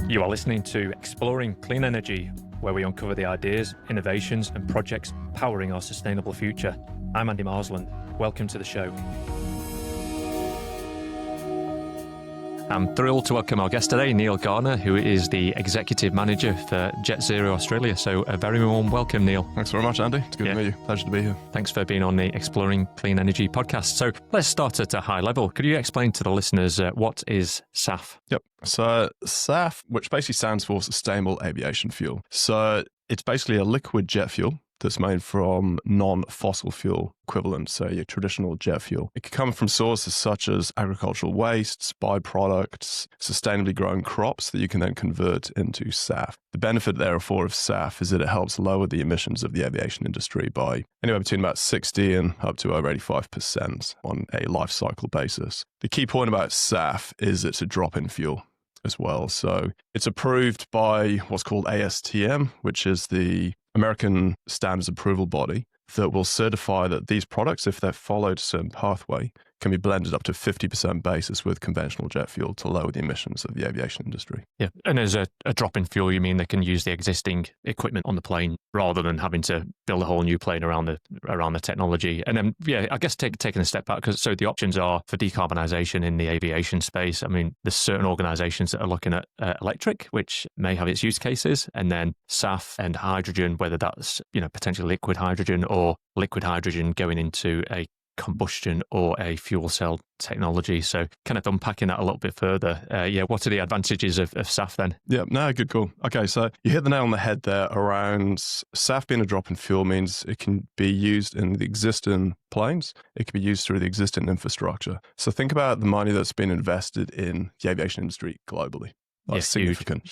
You are listening to Exploring Clean Energy, where we uncover the ideas, innovations, and projects powering our sustainable future. I'm Andy Marsland. Welcome to the show. I'm thrilled to welcome our guest today, Neil Gardner, who is the Executive Manager for Jet Zero Australia. So a very warm welcome, Neil. Thanks very much, Andy. It's good to meet you. Pleasure to be here. Thanks for being on the Exploring Clean Energy podcast. So let's start at a high level. Could you explain to the listeners what is SAF? Yep. So SAF, which basically stands for Sustainable Aviation Fuel. So it's basically a liquid jet fuel that's made from non-fossil fuel equivalents, so your traditional jet fuel. It can come from sources such as agricultural wastes, byproducts, sustainably grown crops that you can then convert into SAF. The benefit, therefore, of SAF is that it helps lower the emissions of the aviation industry by anywhere between about 60 and up to over 85% on a life cycle basis. The key point about SAF is it's a drop-in fuel as well. So it's approved by what's called ASTM, which is the American standards approval body that will certify that these products, if they've followed a certain pathway, can be blended up to 50% basis with conventional jet fuel to lower the emissions of the aviation industry. Yeah, and as a drop-in fuel, you mean they can use the existing equipment on the plane rather than having to build a whole new plane around the technology. And then, yeah, I guess taking a step back, because so the options are for decarbonisation in the aviation space. I mean, there's certain organisations that are looking at electric, which may have its use cases, and then SAF and hydrogen, whether that's potentially liquid hydrogen or liquid hydrogen going into a combustion or a fuel cell technology. So kind of unpacking that a little bit further. What are the advantages of SAF then? Yeah, no, good call. Okay, so you hit the nail on the head there around SAF being a drop-in fuel means it can be used in the existing planes. It can be used through the existing infrastructure. So think about the money that's been invested in the aviation industry globally. That's significant.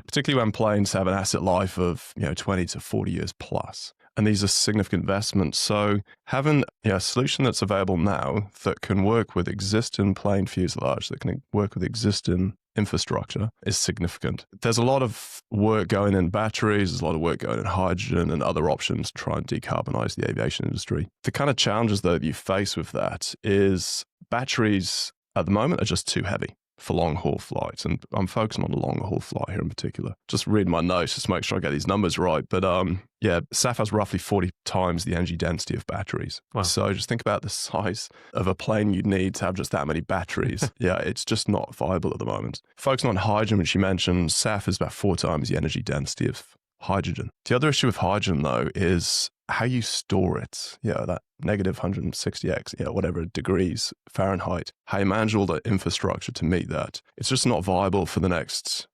Particularly when planes have an asset life of 20 to 40 years plus. And these are significant investments. So having a solution that's available now that can work with existing plane fuselage, that can work with existing infrastructure is significant. There's a lot of work going in batteries, there's a lot of work going in hydrogen and other options to try and decarbonize the aviation industry. The kind of challenges that you face with that is batteries at the moment are just too heavy for long-haul flights. And I'm focusing on a long-haul flight here in particular. Just read my notes just to make sure I get these numbers right. But SAF has roughly 40 times the energy density of batteries. Wow. So just think about the size of a plane you'd need to have just that many batteries. It's just not viable at the moment. Focusing on hydrogen, which you mentioned, SAF is about 4 times the energy density of hydrogen. The other issue with hydrogen, though, is how you store it, that negative 160x, whatever degrees Fahrenheit, how you manage all the infrastructure to meet that. It's just not viable for the next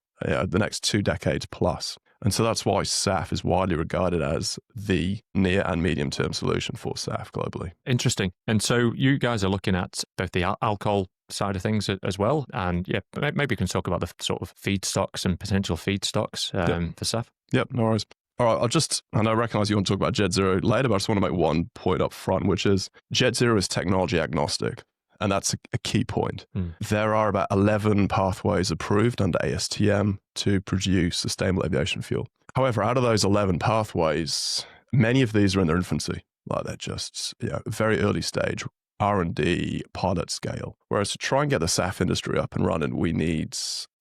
2 decades plus. And so that's why SAF is widely regarded as the near and medium term solution for SAF globally. Interesting. And so you guys are looking at both the alcohol side of things as well. And maybe you can talk about the sort of feedstocks and potential feedstocks for SAF. Yep, no worries. All right, I recognize you want to talk about Jet Zero later, but I just want to make one point up front, which is Jet Zero is technology agnostic. And that's a key point. There are about 11 pathways approved under ASTM to produce sustainable aviation fuel. However, out of those 11 pathways, many of these are in their infancy. Like they're just very early stage R&D pilot scale. Whereas to try and get the SAF industry up and running, we need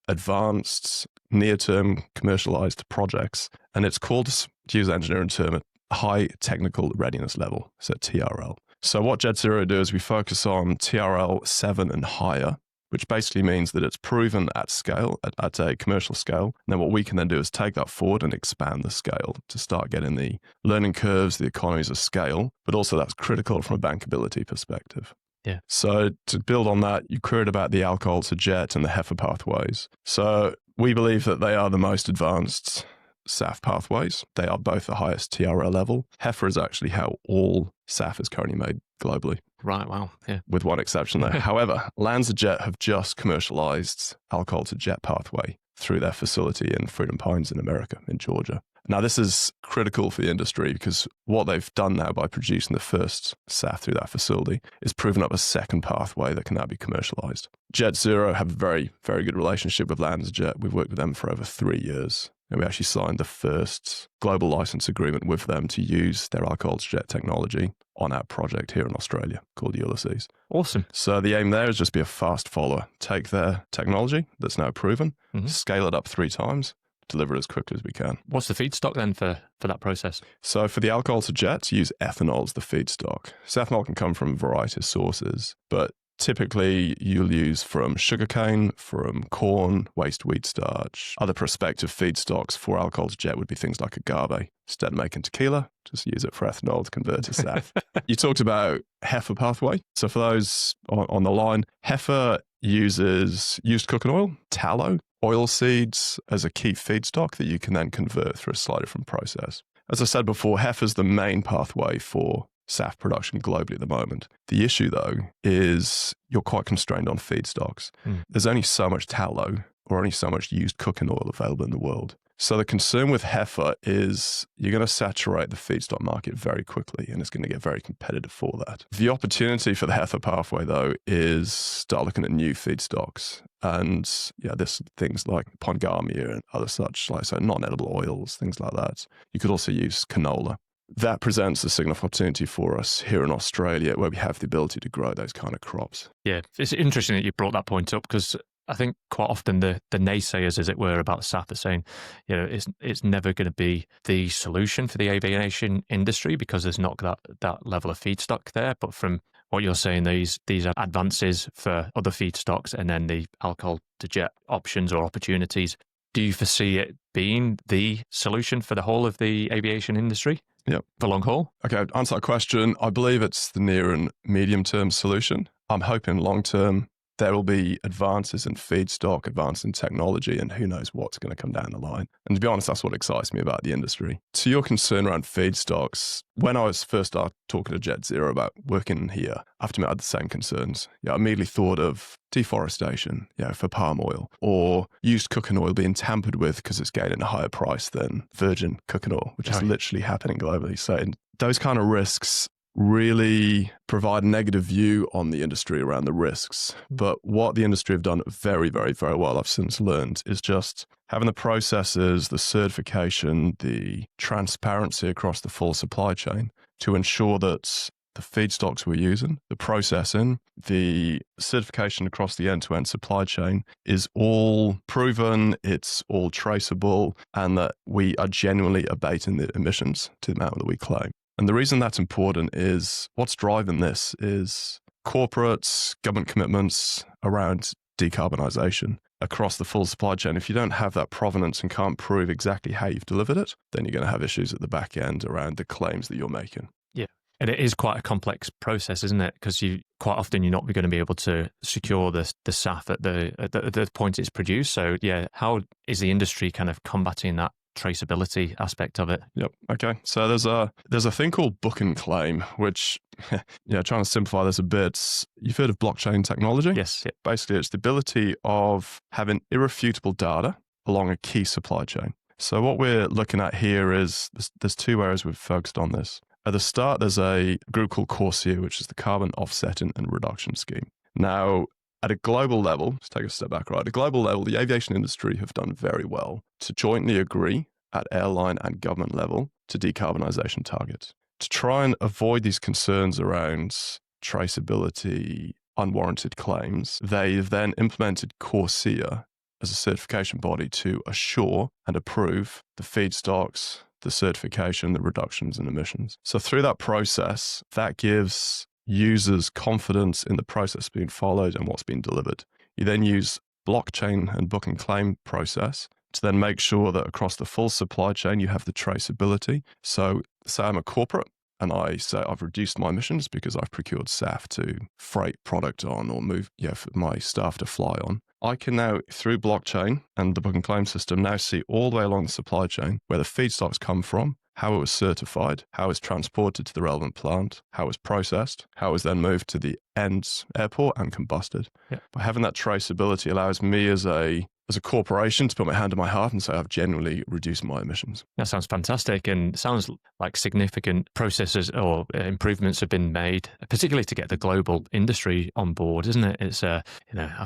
advanced, near-term commercialized projects. And it's called, to use the engineering term, a high technical readiness level, so TRL. So what Jet Zero do is we focus on TRL 7 and higher, which basically means that it's proven at scale, at a commercial scale. And then what we can then do is take that forward and expand the scale to start getting the learning curves, the economies of scale, but also that's critical from a bankability perspective. Yeah. So to build on that, you queried about the alcohol to jet and the HEFA pathways. So we believe that they are the most advanced SAF pathways. They are both the highest TRL level. HEFA is actually how all SAF is currently made globally. Right, wow. Yeah. With one exception there. However, LanzaJet have just commercialized alcohol to jet pathway through their facility in Freedom Pines in America, in Georgia. Now, this is critical for the industry because what they've done now by producing the first SAF through that facility is proven up a second pathway that can now be commercialized. Jet Zero have a very, very good relationship with LanzaJet. We've worked with them for over 3 years. And we actually signed the first global license agreement with them to use their alcohol-to-jet technology on our project here in Australia called Ulysses. Awesome. So the aim there is just be a fast follower. Take their technology that's now proven, scale it up 3 times, deliver it as quickly as we can. What's the feedstock then for that process? So for the alcohol-to-jet, use ethanol as the feedstock. So ethanol can come from a variety of sources, but typically you'll use from sugarcane, from corn, waste wheat starch. Other prospective feedstocks for alcohol-to-jet would be things like agave. Instead of making tequila, just use it for ethanol to convert to SAF. You talked about heifer pathway. So for those on the line, heifer uses used cooking oil, tallow, oil seeds as a key feedstock that you can then convert through a slightly different process. As I said before, heifer is the main pathway for SAF production globally at the moment. The issue, though, is you're quite constrained on feedstocks. There's only so much tallow or only so much used cooking oil available in the world. So the concern with heifer is you're going to saturate the feedstock market very quickly, and it's going to get very competitive for that. The opportunity for the heifer pathway, though, is start looking at new feedstocks. And yeah, there's things like pongamia and other such, like so non-edible oils, things like that. You could also use canola. That presents a significant opportunity for us here in Australia, where we have the ability to grow those kind of crops. Yeah, it's interesting that you brought that point up, because I think quite often the naysayers, as it were, about SAF are saying, it's never going to be the solution for the aviation industry because there's not that level of feedstock there. But from what you're saying, these are advances for other feedstocks, and then the alcohol to jet options or opportunities. Do you foresee it being the solution for the whole of the aviation industry? Yep. For long haul? Okay, to answer that question, I believe it's the near and medium term solution. I'm hoping long term there will be advances in feedstock, advances in technology, and who knows what's going to come down the line. And to be honest, that's what excites me about the industry. To your concern around feedstocks, when I was first started talking to Jet Zero about working here, after I had the same concerns. I immediately thought of deforestation, for palm oil, or used cooking oil being tampered with because it's gaining a higher price than virgin cooking oil, which is literally happening globally. So those kind of risks really provide a negative view on the industry around the risks. But what the industry have done very, very, very well, I've since learned, is just having the processes, the certification, the transparency across the full supply chain to ensure that the feedstocks we're using, the processing, the certification across the end-to-end supply chain is all proven, it's all traceable, and that we are genuinely abating the emissions to the amount that we claim. And the reason that's important is what's driving this is corporates, government commitments around decarbonisation across the full supply chain. If you don't have that provenance and can't prove exactly how you've delivered it, then you're going to have issues at the back end around the claims that you're making. Yeah. And it is quite a complex process, isn't it? Because quite often you're not going to be able to secure the SAF at the point it's produced. So yeah, how is the industry kind of combating that traceability aspect of it? Yep. Okay. So there's a thing called book and claim, which, trying to simplify this a bit, you've heard of blockchain technology? Yes. Yeah. Basically, it's the ability of having irrefutable data along a key supply chain. So what we're looking at here is there's 2 areas we've focused on this. At the start, there's a group called CORSIA, which is the Carbon Offsetting and Reduction Scheme. Now, at a global level, let's take a step back, right? At a global level, the aviation industry have done very well to jointly agree at airline and government level to decarbonisation targets. To try and avoid these concerns around traceability, unwarranted claims, they've then implemented CORSIA as a certification body to assure and approve the feedstocks, the certification, the reductions in emissions. So through that process, that gives users confidence in the process being followed and what's being delivered. You then use blockchain and book and claim process to then make sure that across the full supply chain, you have the traceability. So say I'm a corporate and I say I've reduced my emissions because I've procured SAF to freight product on or move for my staff to fly on. I can now, through blockchain and the book and claim system, now see all the way along the supply chain where the feedstocks come from, how it was certified, how it was transported to the relevant plant, how it was processed, how it was then moved to the end airport and combusted. Yeah. By having that traceability allows me as a corporation to put my hand to my heart and say I've genuinely reduced my emissions. That sounds fantastic, and sounds like significant processes or improvements have been made, particularly to get the global industry on board, isn't it? It's I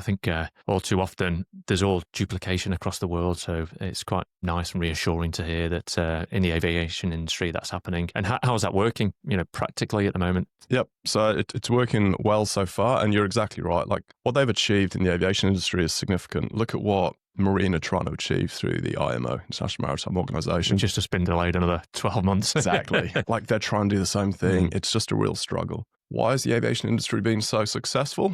think all too often there's all duplication across the world, so it's quite nice and reassuring to hear that in the aviation industry that's happening. And how is that working, practically at the moment? Yep. So it's working well so far. And you're exactly right. Like what they've achieved in the aviation industry is significant. Look at what Marine are trying to achieve through the IMO, International Maritime Organization. Which has just been delayed another 12 months. Exactly. Like they're trying to do the same thing. It's just a real struggle. Why is the aviation industry being so successful?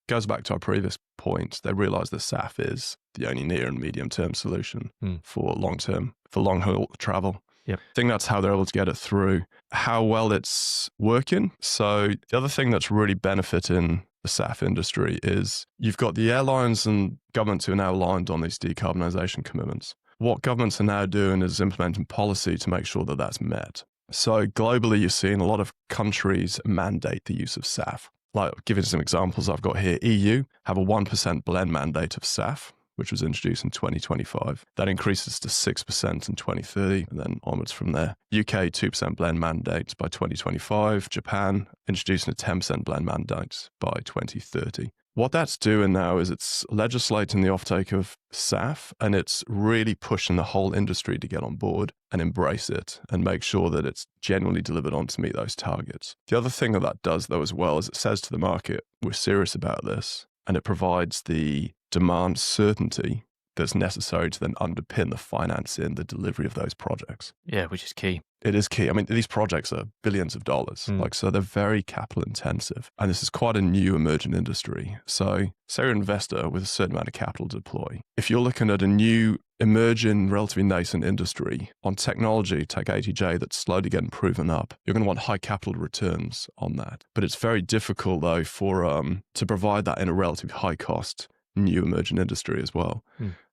Goes back to our previous point. They realize that SAF is the only near and medium term solution for long haul travel. Yep. I think that's how they're able to get it through. How well it's working. So the other thing that's really benefiting the SAF industry is you've got the airlines and governments who are now aligned on these decarbonisation commitments. What governments are now doing is implementing policy to make sure that that's met. So globally, you're seeing a lot of countries mandate the use of SAF. Like giving some examples I've got here, EU have a 1% blend mandate of SAF, which was introduced in 2025. That increases to 6% in 2030, and then onwards from there. UK, 2% blend mandate by 2025. Japan, introducing a 10% blend mandate by 2030. What that's doing now is it's legislating the offtake of SAF, and it's really pushing the whole industry to get on board and embrace it and make sure that it's genuinely delivered on to meet those targets. The other thing that does, though, as well, is it says to the market, we're serious about this, and it provides the demand certainty that's necessary to then underpin the financing, the delivery of those projects. Yeah, which is key. It is key. I mean, these projects are billions of dollars. So they're very capital intensive. And this is quite a new emerging industry. So say you're an investor with a certain amount of capital to deploy. If you're looking at a new emerging, relatively nascent industry on technology, take ATJ, that's slowly getting proven up, you're going to want high capital returns on that. But it's very difficult, though, for to provide that in a relatively high cost new emerging industry as well.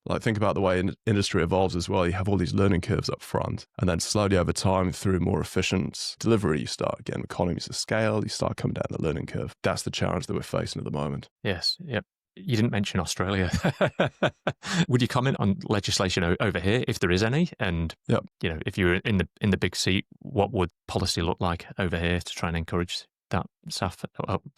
Like think about the way industry evolves as well. You have all these learning curves up front, and then slowly over time through more efficient delivery, you start getting economies of scale, you start coming down the learning curve. That's the challenge that we're facing at the moment. Yes. Yep. You didn't mention Australia. Would you comment on legislation over here, if there is any? And if you were in the big seat, what would policy look like over here to try and encourage that SAF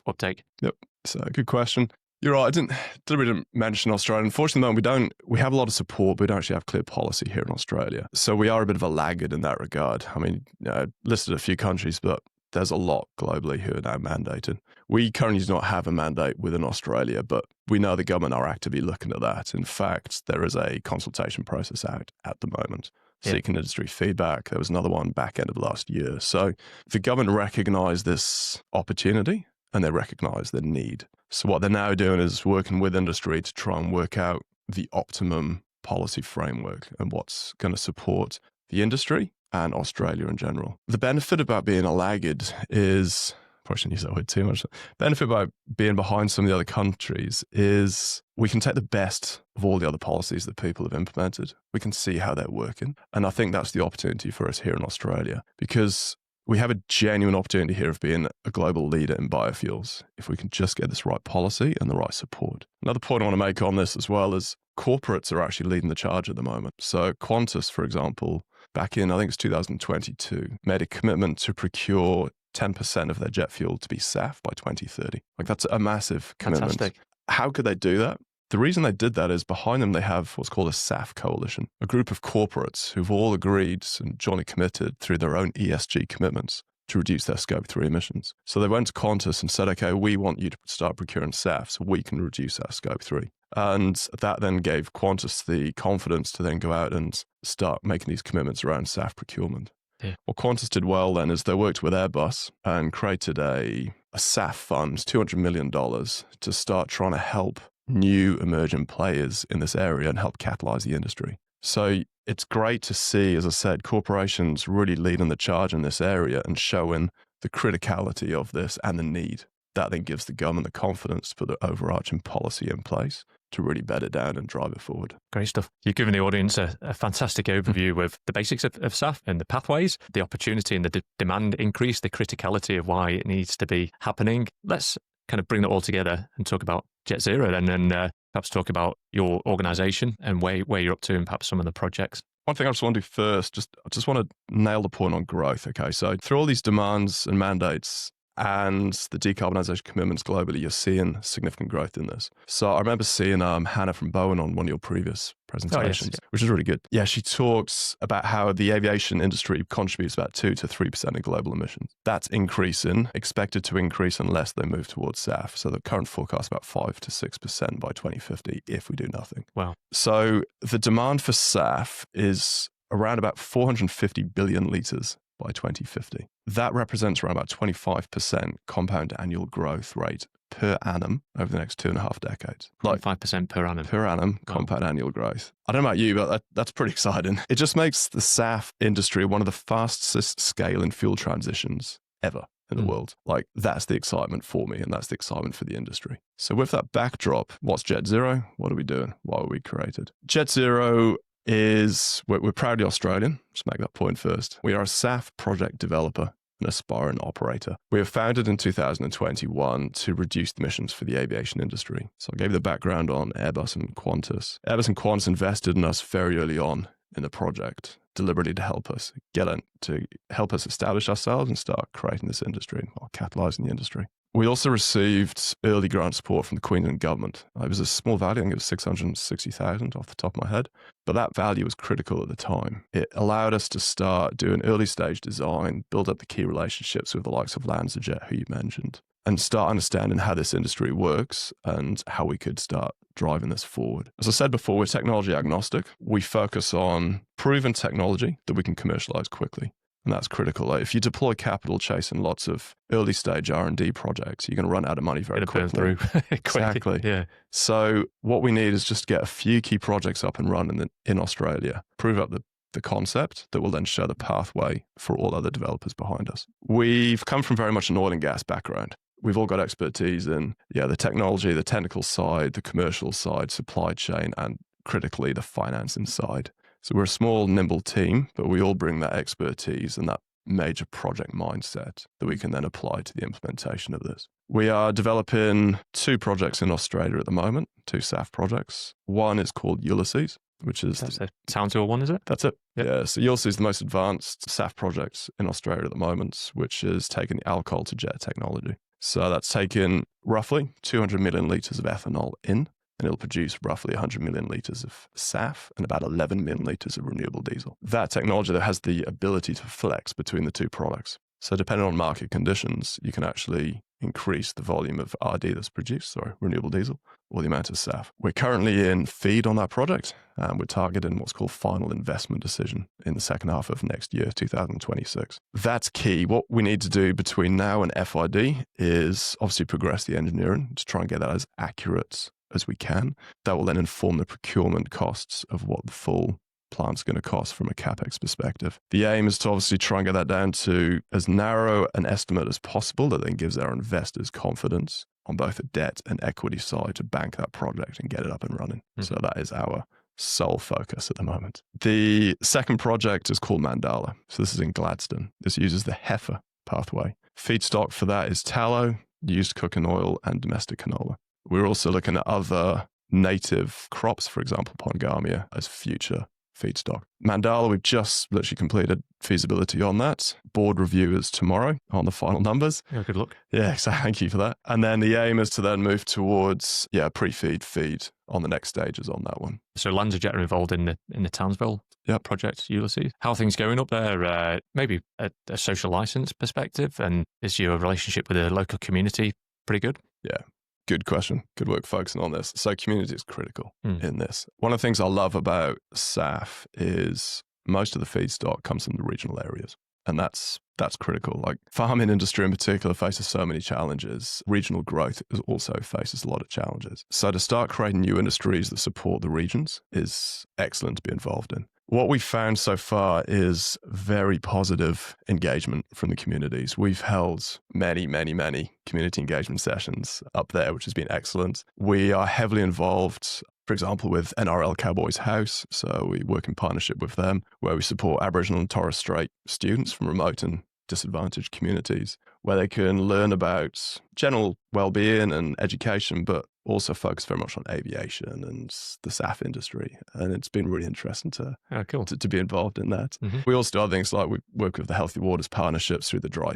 uptake? Yep. So good question. You're right. I didn't mention Australia. Unfortunately, we have a lot of support, but we don't actually have clear policy here in Australia. So we are a bit of a laggard in that regard. I mean, I listed a few countries, but there's a lot globally who are now mandated. We currently do not have a mandate within Australia, but we know the government are actively looking at that. In fact, there is a consultation process out at the moment, seeking industry feedback. There was another one back end of last year. So the government recognised this opportunity and they recognise the need. So what they're now doing is working with industry to try and work out the optimum policy framework and what's going to support the industry and Australia in general. The benefit about being a laggard is, probably shouldn't use that word too much, benefit by being behind some of the other countries is we can take the best of all the other policies that people have implemented. We can see how they're working. And I think that's the opportunity for us here in Australia, because we have a genuine opportunity here of being a global leader in biofuels if we can just get this right policy and the right support. Another point I want to make on this as well is corporates are actually leading the charge at the moment. So Qantas, for example, back in, I think it's 2022, made a commitment to procure 10% of their jet fuel to be SAF by 2030. Like that's a massive commitment. Fantastic. How could they do that? The reason they did that is behind them they have what's called a SAF coalition, a group of corporates who've all agreed and jointly committed through their own ESG commitments to reduce their Scope 3 emissions. So they went to Qantas and said, okay, we want you to start procuring SAF so we can reduce our Scope 3. And that then gave Qantas the confidence to then go out and start making these commitments around SAF procurement. Yeah. What Qantas did well then is they worked with Airbus and created a SAF fund, $200 million, to start trying to help new emerging players in this area and help catalyze the industry. So it's great to see, as I said, corporations really leading the charge in this area and showing the criticality of this and the need. That then gives the government the confidence to put the overarching policy in place to really bed it down and drive it forward. Great stuff. You've given the audience a fantastic overview of the basics of SAF and the pathways, the opportunity and the demand increase, the criticality of why it needs to be happening. Let's kind of bring that all together and talk about Jet Zero then, and perhaps talk about your organisation and where you're up to and perhaps some of the projects. One thing I just want to do first, I just want to nail the point on growth. Okay, so through all these demands and mandates and the decarbonisation commitments globally, you're seeing significant growth in this. So I remember seeing Hannah from Bowen on one of your previous presentations, which is really good. Yeah, she talks about how the aviation industry contributes about 2 to 3% of global emissions. That's increasing, expected to increase unless they move towards SAF. So the current forecast about 5 to 6% by 2050 if we do nothing. Wow. So the demand for SAF is around about 450 billion litres by 2050. That represents around about 25% compound annual growth rate per annum over the next 2.5 decades. 5% per annum. Per annum, compound annual growth. I don't know about you, but that's pretty exciting. It just makes the SAF industry one of the fastest scaling fuel transitions ever in the world. Like, that's the excitement for me, and that's the excitement for the industry. So with that backdrop, what's Jet Zero? What are we doing? Why were we created? Jet Zero is, we're proudly Australian. Just make that point first. We are a SAF project developer and aspiring operator. We were founded in 2021 to reduce the emissions for the aviation industry. So I gave you the background on Airbus and Qantas. Airbus and Qantas invested in us very early on in the project, deliberately to help us establish ourselves and start creating this industry or catalysing the industry. We also received early grant support from the Queensland Government. It was a small value, I think it was 660,000 off the top of my head, but that value was critical at the time. It allowed us to start doing early stage design, build up the key relationships with the likes of LanzaJet, who you mentioned, and start understanding how this industry works and how we could start driving this forward. As I said before, we're technology agnostic. We focus on proven technology that we can commercialize quickly. And that's critical. Like, if you deploy capital chasing lots of early stage R&D projects, you're going to run out of money very quickly. Exactly. Yeah. So what we need is just get a few key projects up and running in Australia, prove up the concept that will then show the pathway for all other developers behind us. We've come from very much an oil and gas background. We've all got expertise in the technology, the technical side, the commercial side, supply chain, and critically the financing side. So we're a small, nimble team, but we all bring that expertise and that major project mindset that we can then apply to the implementation of this. We are developing 2 projects in Australia at the moment, 2 SAF projects. One is called Ulysses, which is... That's a Town Tour one, is it? That's it. Yep. Yeah, so Ulysses is the most advanced SAF project in Australia at the moment, which is taking the alcohol to jet technology. So that's taken roughly 200 million litres of ethanol in, and it'll produce roughly 100 million litres of SAF and about 11 million litres of renewable diesel. That technology that has the ability to flex between the 2 products. So depending on market conditions, you can actually increase the volume of RD that's produced, renewable diesel, or the amount of SAF. We're currently in FEED on that project, and we're targeting what's called final investment decision in the second half of next year, 2026. That's key. What we need to do between now and FID is obviously progress the engineering to try and get that as accurate as we can. That will then inform the procurement costs of what the full plant's going to cost from a CapEx perspective. The aim is to obviously try and get that down to as narrow an estimate as possible that then gives our investors confidence on both the debt and equity side to bank that project and get it up and running. Mm-hmm. So that is our sole focus at the moment. The second project is called Mandala. So this is in Gladstone. This uses the heifer pathway. Feedstock for that is tallow, used cooking oil, and domestic canola. We're also looking at other native crops, for example, Pongamia, as future feedstock. Mandala, we've just literally completed feasibility on that. Board review is tomorrow on the final numbers. Yeah, good luck. Yeah, so thank you for that. And then the aim is to then move towards pre-feed, feed on the next stages on that one. So LanzaJet are involved in the Townsville project, Ulysses. How are things going up there? Maybe a social license perspective, and is your relationship with the local community pretty good? Yeah. Good question. Good work focusing on this. So community is critical in this. One of the things I love about SAF is most of the feedstock comes from the regional areas. And that's critical. Like, farming industry in particular faces so many challenges. Regional growth also faces a lot of challenges. So to start creating new industries that support the regions is excellent to be involved in. What we've found so far is very positive engagement from the communities. We've held many, many, many community engagement sessions up there, which has been excellent. We are heavily involved, for example, with NRL Cowboys House. So we work in partnership with them, where we support Aboriginal and Torres Strait students from remote and disadvantaged communities, where they can learn about general well-being and education, but also focus very much on aviation and the SAF industry. And it's been really interesting to be involved in that. Mm-hmm. We also do other things like we work with the Healthy Waters Partnerships through the dry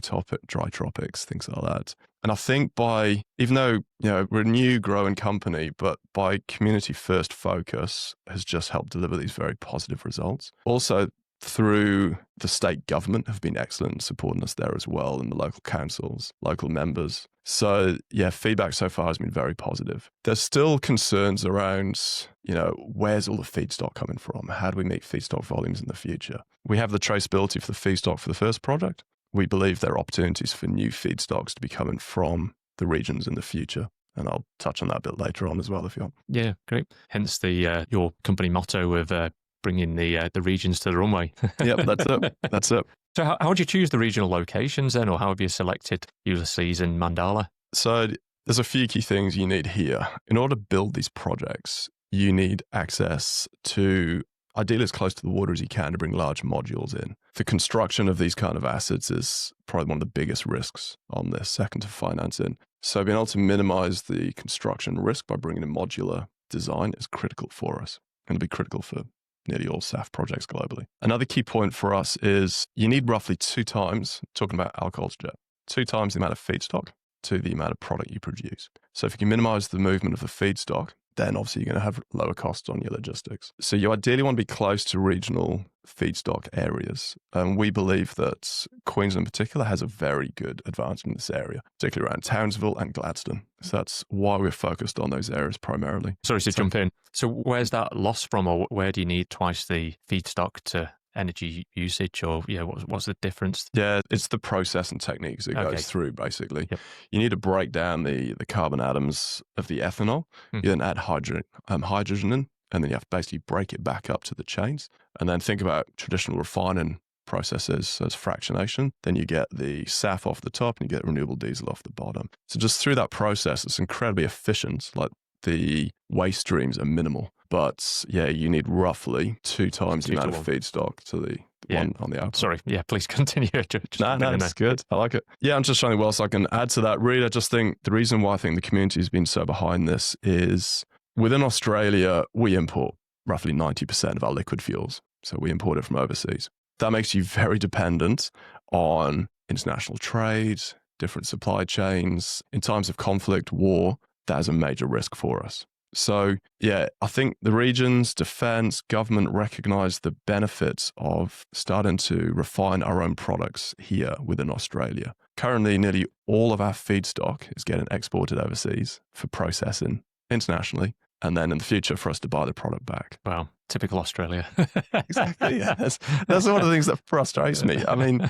tropics, things like that. And I think even though we're a new growing company, but by community first focus has just helped deliver these very positive results. Also, through the state government have been excellent in supporting us there as well, and the local councils, local members. So feedback so far has been very positive. There's still concerns around, where's all the feedstock coming from? How do we meet feedstock volumes in the future? We have the traceability for the feedstock for the first project. We believe there are opportunities for new feedstocks to be coming from the regions in the future. And I'll touch on that a bit later on as well if you want. Yeah, great. Hence your company motto of bringing the regions to the runway. Yep, that's it. So how would you choose the regional locations then, or how have you selected Ulysses and Mandala? So there's a few key things you need here. In order to build these projects, you need access to, ideally as close to the water as you can, to bring large modules in. The construction of these kind of assets is probably one of the biggest risks on this, second to financing. So being able to minimize the construction risk by bringing a modular design is critical for us, and it'll be critical for nearly all SAF projects globally. Another key point for us is you need roughly 2 times, talking about alcohol to jet, 2 times the amount of feedstock to the amount of product you produce. So if you can minimize the movement of the feedstock, then obviously you're going to have lower costs on your logistics. So you ideally want to be close to regional feedstock areas. And we believe that Queensland in particular has a very good advantage in this area, particularly around Townsville and Gladstone. So that's why we're focused on those areas primarily. Sorry to jump in. So where's that loss from, or where do you need twice the feedstock to energy usage, or what's the difference? Yeah, it's the process and techniques it goes through, basically. Yep. You need to break down the carbon atoms of the ethanol. You then add hydrogen in, and then you have to basically break it back up to the chains. And then think about traditional refining processes as fractionation. Then you get the SAF off the top and you get renewable diesel off the bottom. So just through that process, it's incredibly efficient. Like the waste streams are minimal. But you need roughly 2 times the amount of feedstock to the one on the output. Sorry, please continue. No, that's good. I like it. Yeah, I'm just trying to what else I can add to that. Really, I just think the reason why I think the community has been so behind this is within Australia, we import roughly 90% of our liquid fuels. So we import it from overseas. That makes you very dependent on international trade, different supply chains. In times of conflict, war, that is a major risk for us. So, I think the regions, defense, government recognize the benefits of starting to refine our own products here within Australia. Currently, nearly all of our feedstock is getting exported overseas for processing internationally, and then in the future for us to buy the product back. Wow, typical Australia. Exactly, yeah. That's one of the things that frustrates me. I mean,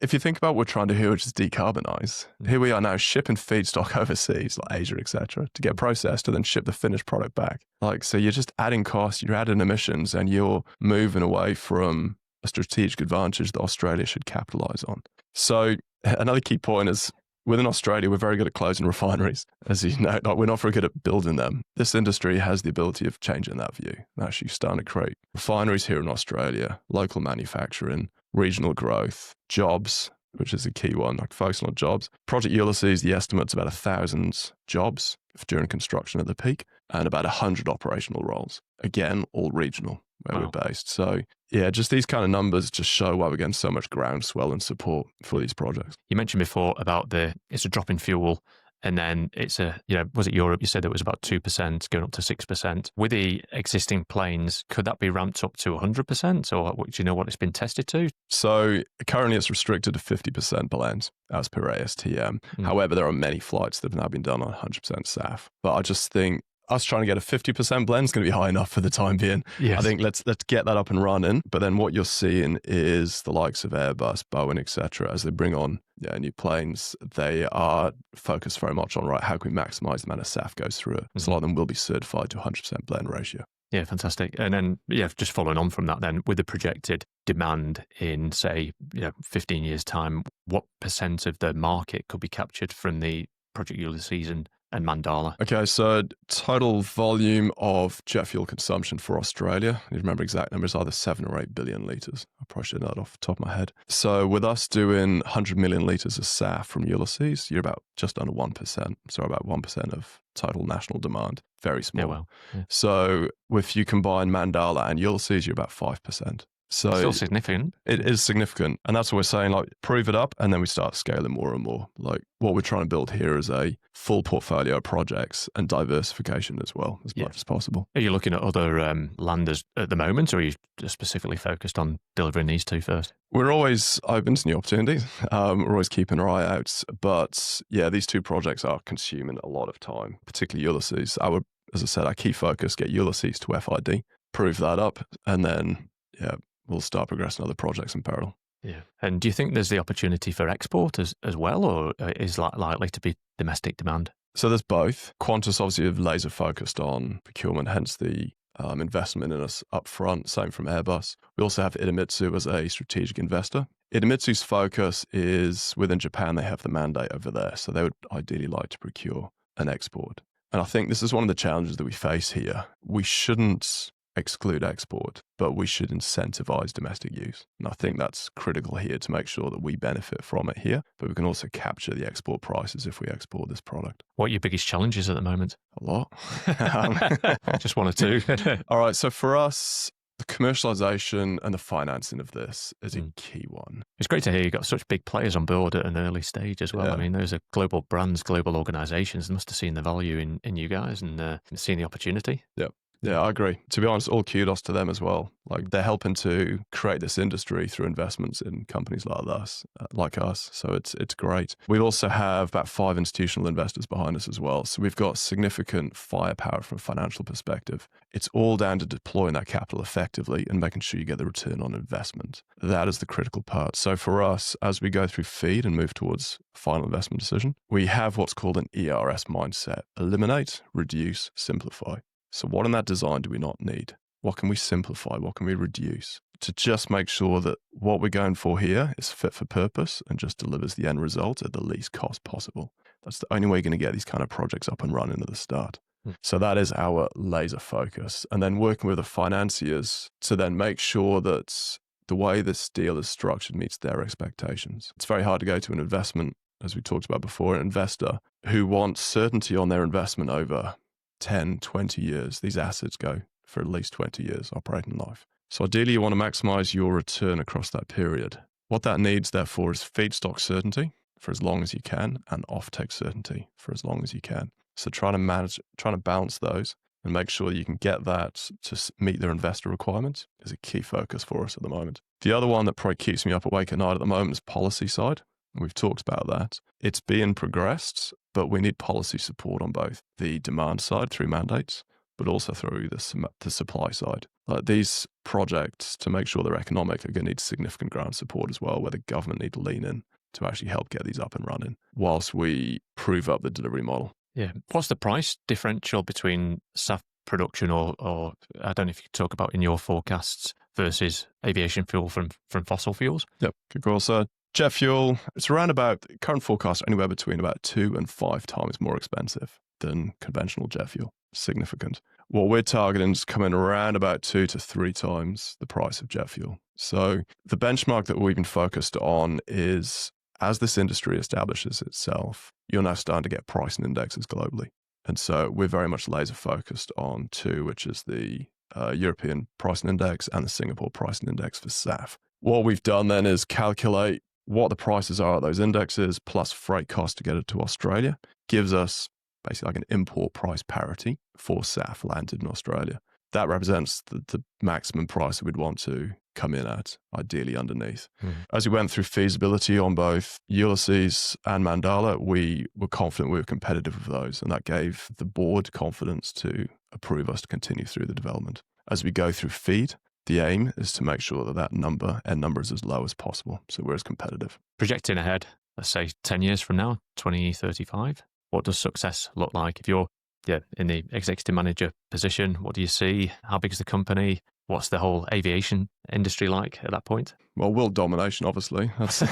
if you think about what we're trying to do, which is decarbonize, here we are now shipping feedstock overseas, like Asia, etc., to get processed and then ship the finished product back. So you're just adding costs, you're adding emissions, and you're moving away from a strategic advantage that Australia should capitalize on. So another key point is within Australia, we're very good at closing refineries. As you know, we're not very good at building them. This industry has the ability of changing that view. Actually starting to create refineries here in Australia, local manufacturing, regional growth, jobs, which is a key one, like focusing on jobs. Project Ulysses, the estimate's about 1,000 jobs during construction at the peak and about 100 operational roles. Again, all regional where we're based. So just these kind of numbers just show why we're getting so much groundswell and support for these projects. You mentioned before about it's a drop in fuel. And then it's was it Europe? You said it was about 2% going up to 6%. With the existing planes, could that be ramped up to 100%? Or do you know what it's been tested to? So currently it's restricted to 50% blend as per ASTM. However, there are many flights that have now been done on 100% SAF. But I just think us trying to get a 50% blend is going to be high enough for the time being. Yes. I think let's get that up and running. But then what you're seeing is the likes of Airbus, Boeing, etc., as they bring on new planes, they are focused very much on, how can we maximize the amount of SAF goes through it. So a lot of them will be certified to 100% blend ratio. Yeah, fantastic. And then, just following on from that then, with the projected demand in, say, 15 years' time, what % of the market could be captured from the Project Ulysses and and Mandala? Okay, so total volume of jet fuel consumption for Australia, you remember exact numbers, either 7 or 8 billion litres. I probably should know that off the top of my head. So with us doing 100 million litres of SAF from Ulysses, you're about just under 1%. So about 1% of total national demand. Very small. Yeah, well, yeah. So if you combine Mandala and Ulysses, you're about 5%. So Still significant. it is significant. And that's what we're saying, like, prove it up, and then we start scaling more and more. Like, what we're trying to build here is a full portfolio of projects and diversification as well, as much as possible. Are you looking at other landers at the moment, or are you just specifically focused on delivering these two first? We're always open to new opportunities. We're always keeping our eye out. But yeah, these two projects are consuming a lot of time, particularly Ulysses. As I said, our key focus, get Ulysses to FID, prove that up, and then, we'll start progressing other projects in parallel. Yeah. And do you think there's the opportunity for export as well, or is likely to be domestic demand? So there's both. Qantas obviously have laser focused on procurement, hence the investment in us up front, same from Airbus. We also have Idemitsu as a strategic investor. Idemitsu's focus is within Japan, they have the mandate over there, so they would ideally like to procure an export. And I think this is one of the challenges that we face here. We shouldn't exclude export, but we should incentivize domestic use. And I think that's critical here to make sure that we benefit from it here, but we can also capture the export prices if we export this product. What are your biggest challenges at the moment? A lot. Just one or two. All right. So for us, the commercialization and the financing of this is a key one. It's great to hear you've got such big players on board at an early stage as well. Yeah. I mean, those are global brands, global organizations. They must have seen the value in you guys and seen the opportunity. Yeah, I agree. To be honest, all kudos to them as well. Like, they're helping to create this industry through investments in companies like us. So it's great. We also have about 5 institutional investors behind us as well. So we've got significant firepower from a financial perspective. It's all down to deploying that capital effectively and making sure you get the return on investment. That is the critical part. So for us, as we go through FEED and move towards final investment decision, we have what's called an ERS mindset: eliminate, reduce, simplify. So what in that design do we not need? What can we simplify? What can we reduce to just make sure that what we're going for here is fit for purpose and just delivers the end result at the least cost possible? That's the only way you're going to get these kind of projects up and running at the start. So that is our laser focus. And then working with the financiers to then make sure that the way this deal is structured meets their expectations. It's very hard to go to an investment, as we talked about before, an investor who wants certainty on their investment over 10, 20 years. These assets go for at least 20 years operating life. So ideally, you want to maximize your return across that period. What that needs, therefore, is feedstock certainty for as long as you can and offtake certainty for as long as you can. So trying to balance those and make sure you can get that to meet their investor requirements is a key focus for us at the moment. The other one that probably keeps me up awake at night at the moment is policy side. We've talked about that. It's being progressed, but we need policy support on both the demand side through mandates, but also through the supply side. Like, these projects, to make sure they're economic, are going to need significant grant support as well, where the government need to lean in to actually help get these up and running whilst we prove up the delivery model. Yeah. What's the price differential between SAF production or I don't know if you could talk about in your forecasts versus aviation fuel from fossil fuels? Yep, good call. So jet fuel, it's around about, current forecasts anywhere between about 2 and 5 times more expensive than conventional jet fuel. Significant. What we're targeting is coming around about 2 to 3 times the price of jet fuel. So the benchmark that we've been focused on is, as this industry establishes itself, you're now starting to get pricing indexes globally. And so we're very much laser focused on 2, which is the European pricing index and the Singapore pricing index for SAF. What we've done then is calculate what the prices are at those indexes plus freight cost to get it to Australia, gives us basically like an import price parity for SAF landed in Australia. That represents the maximum price that we'd want to come in at, ideally underneath. As we went through feasibility on both Ulysses and Mandala, we were confident we were competitive with those, and that gave the board confidence to approve us to continue through the development. As we go through FEED, the aim is to make sure that end number is as low as possible, so we're as competitive. Projecting ahead, let's say 10 years from now, 2035, what does success look like? If you're in the executive manager position, what do you see? How big is the company? what's the whole aviation industry like at that point? Well, world domination, obviously. That's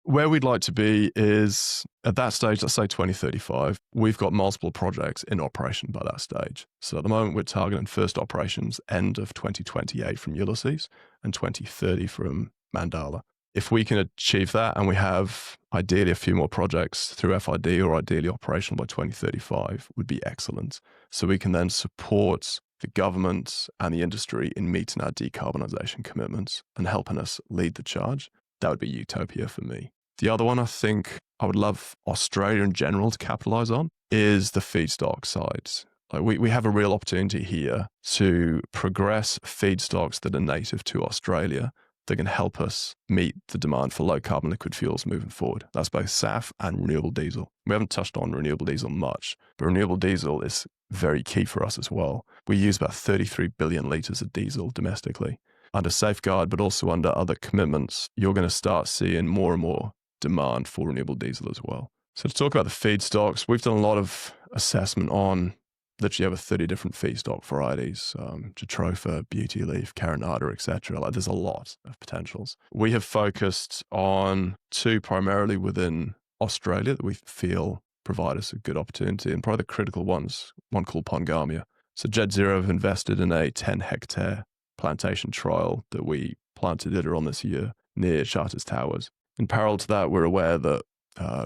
where we'd like to be is at that stage, let's say 2035, we've got multiple projects in operation by that stage. So at the moment, we're targeting first operations end of 2028 from Ulysses and 2030 from Mandala. If we can achieve that and we have ideally a few more projects through FID or ideally operational by 2035 would be excellent. So we can then support the government and the industry in meeting our decarbonisation commitments and helping us lead the charge. That would be utopia for me. The other one I think I would love Australia in general to capitalise on is the feedstock side. Like we have a real opportunity here to progress feedstocks that are native to Australia that can help us meet the demand for low carbon liquid fuels moving forward. That's both SAF and renewable diesel. We haven't touched on renewable diesel much, but renewable diesel is very key for us as well. We use about 33 billion litres of diesel domestically. Under safeguard, but also under other commitments, you're going to start seeing more and more demand for renewable diesel as well. So to talk about the feedstocks, we've done a lot of assessment on literally over 30 different feedstock varieties, Jatropha, beauty leaf, carinata, etc. Like there's a lot of potentials. We have focused on two primarily within Australia that we feel provide us a good opportunity, and probably the critical ones, one called Pongamia. So Jet Zero have invested in a 10-hectare plantation trial that we planted earlier on this year near Charters Towers. In parallel to that, we're aware that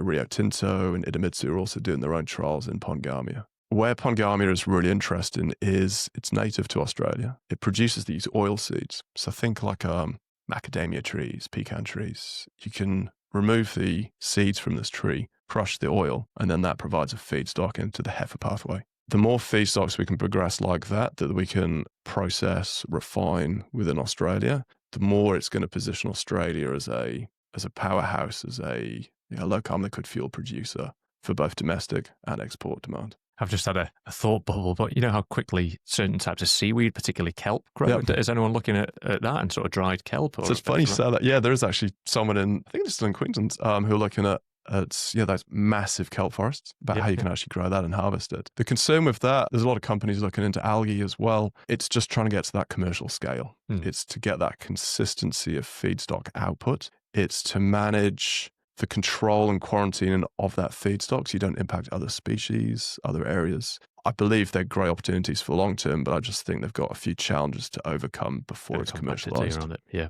Rio Tinto and Idemitsu are also doing their own trials in Pongamia. Where Pongamia is really interesting is it's native to Australia. It produces these oil seeds. So think like macadamia trees, pecan trees. You can remove the seeds from this tree, crush the oil, and then that provides a feedstock into the heifer pathway. The more feedstocks we can progress like that we can process, refine within Australia, the more it's going to position Australia as a powerhouse, as a low carbon liquid fuel producer for both domestic and export demand. I've just had a thought bubble, but you know how quickly certain types of seaweed, particularly kelp, grow? Yep. Is anyone looking at that and sort of dried kelp? So it's funny you say that. Yeah, there is actually someone I think it's still in Queensland, who are looking at those massive kelp forests, about how you can actually grow that and harvest it. The concern with that, there's a lot of companies looking into algae as well. It's just trying to get to that commercial scale. It's to get that consistency of feedstock output. It's to manage the control and quarantining of that feedstock so you don't impact other species, other areas. I believe they're great opportunities for long term, but I just think they've got a few challenges to overcome before it's commercialized. Around it. Yeah.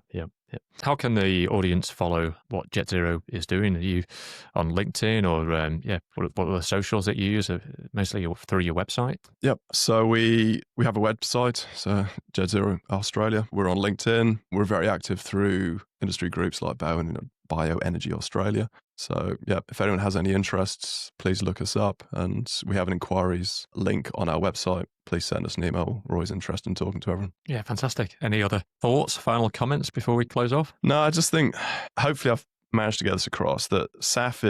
How can the audience follow what Jet Zero is doing? Are you on LinkedIn or what are the socials that you use? Mostly through your website? Yep. So we have a website, so Jet Zero Australia. We're on LinkedIn. We're very active through industry groups like Bioenergy Australia. So if anyone has any interests, please look us up. And we have an inquiries link on our website. Please send us an email. We're always interested in talking to everyone. Yeah, fantastic. Any other thoughts, final comments before we close off? No, I just think hopefully I've managed to get this across that SAF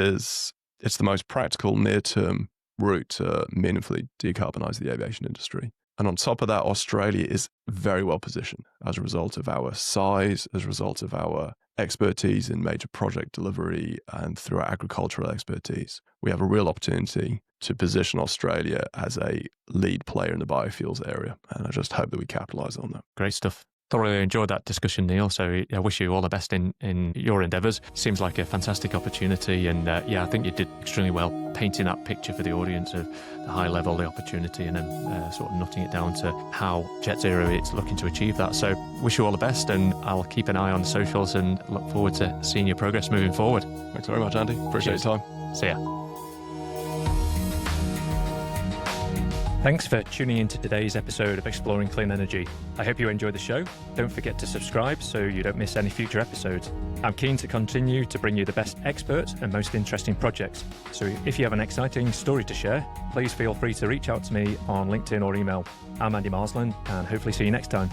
it's the most practical near-term route to meaningfully decarbonise the aviation industry. And on top of that, Australia is very well positioned as a result of our size, as a result of our expertise in major project delivery and through our agricultural expertise. We have a real opportunity to position Australia as a lead player in the biofuels area. And I just hope that we capitalise on that. Great stuff. Thoroughly enjoyed that discussion, Neil. So I wish you all the best in your endeavours. Seems like a fantastic opportunity. And I think you did extremely well painting that picture for the audience of the high level, the opportunity, and then sort of nutting it down to how Jet Zero is looking to achieve that. So wish you all the best, and I'll keep an eye on the socials and look forward to seeing your progress moving forward. Thanks very much, Andy. Appreciate your time. See ya. Thanks for tuning into today's episode of Exploring Clean Energy. I hope you enjoyed the show. Don't forget to subscribe so you don't miss any future episodes. I'm keen to continue to bring you the best experts and most interesting projects. So if you have an exciting story to share, please feel free to reach out to me on LinkedIn or email. I'm Andy Marsland, and hopefully see you next time.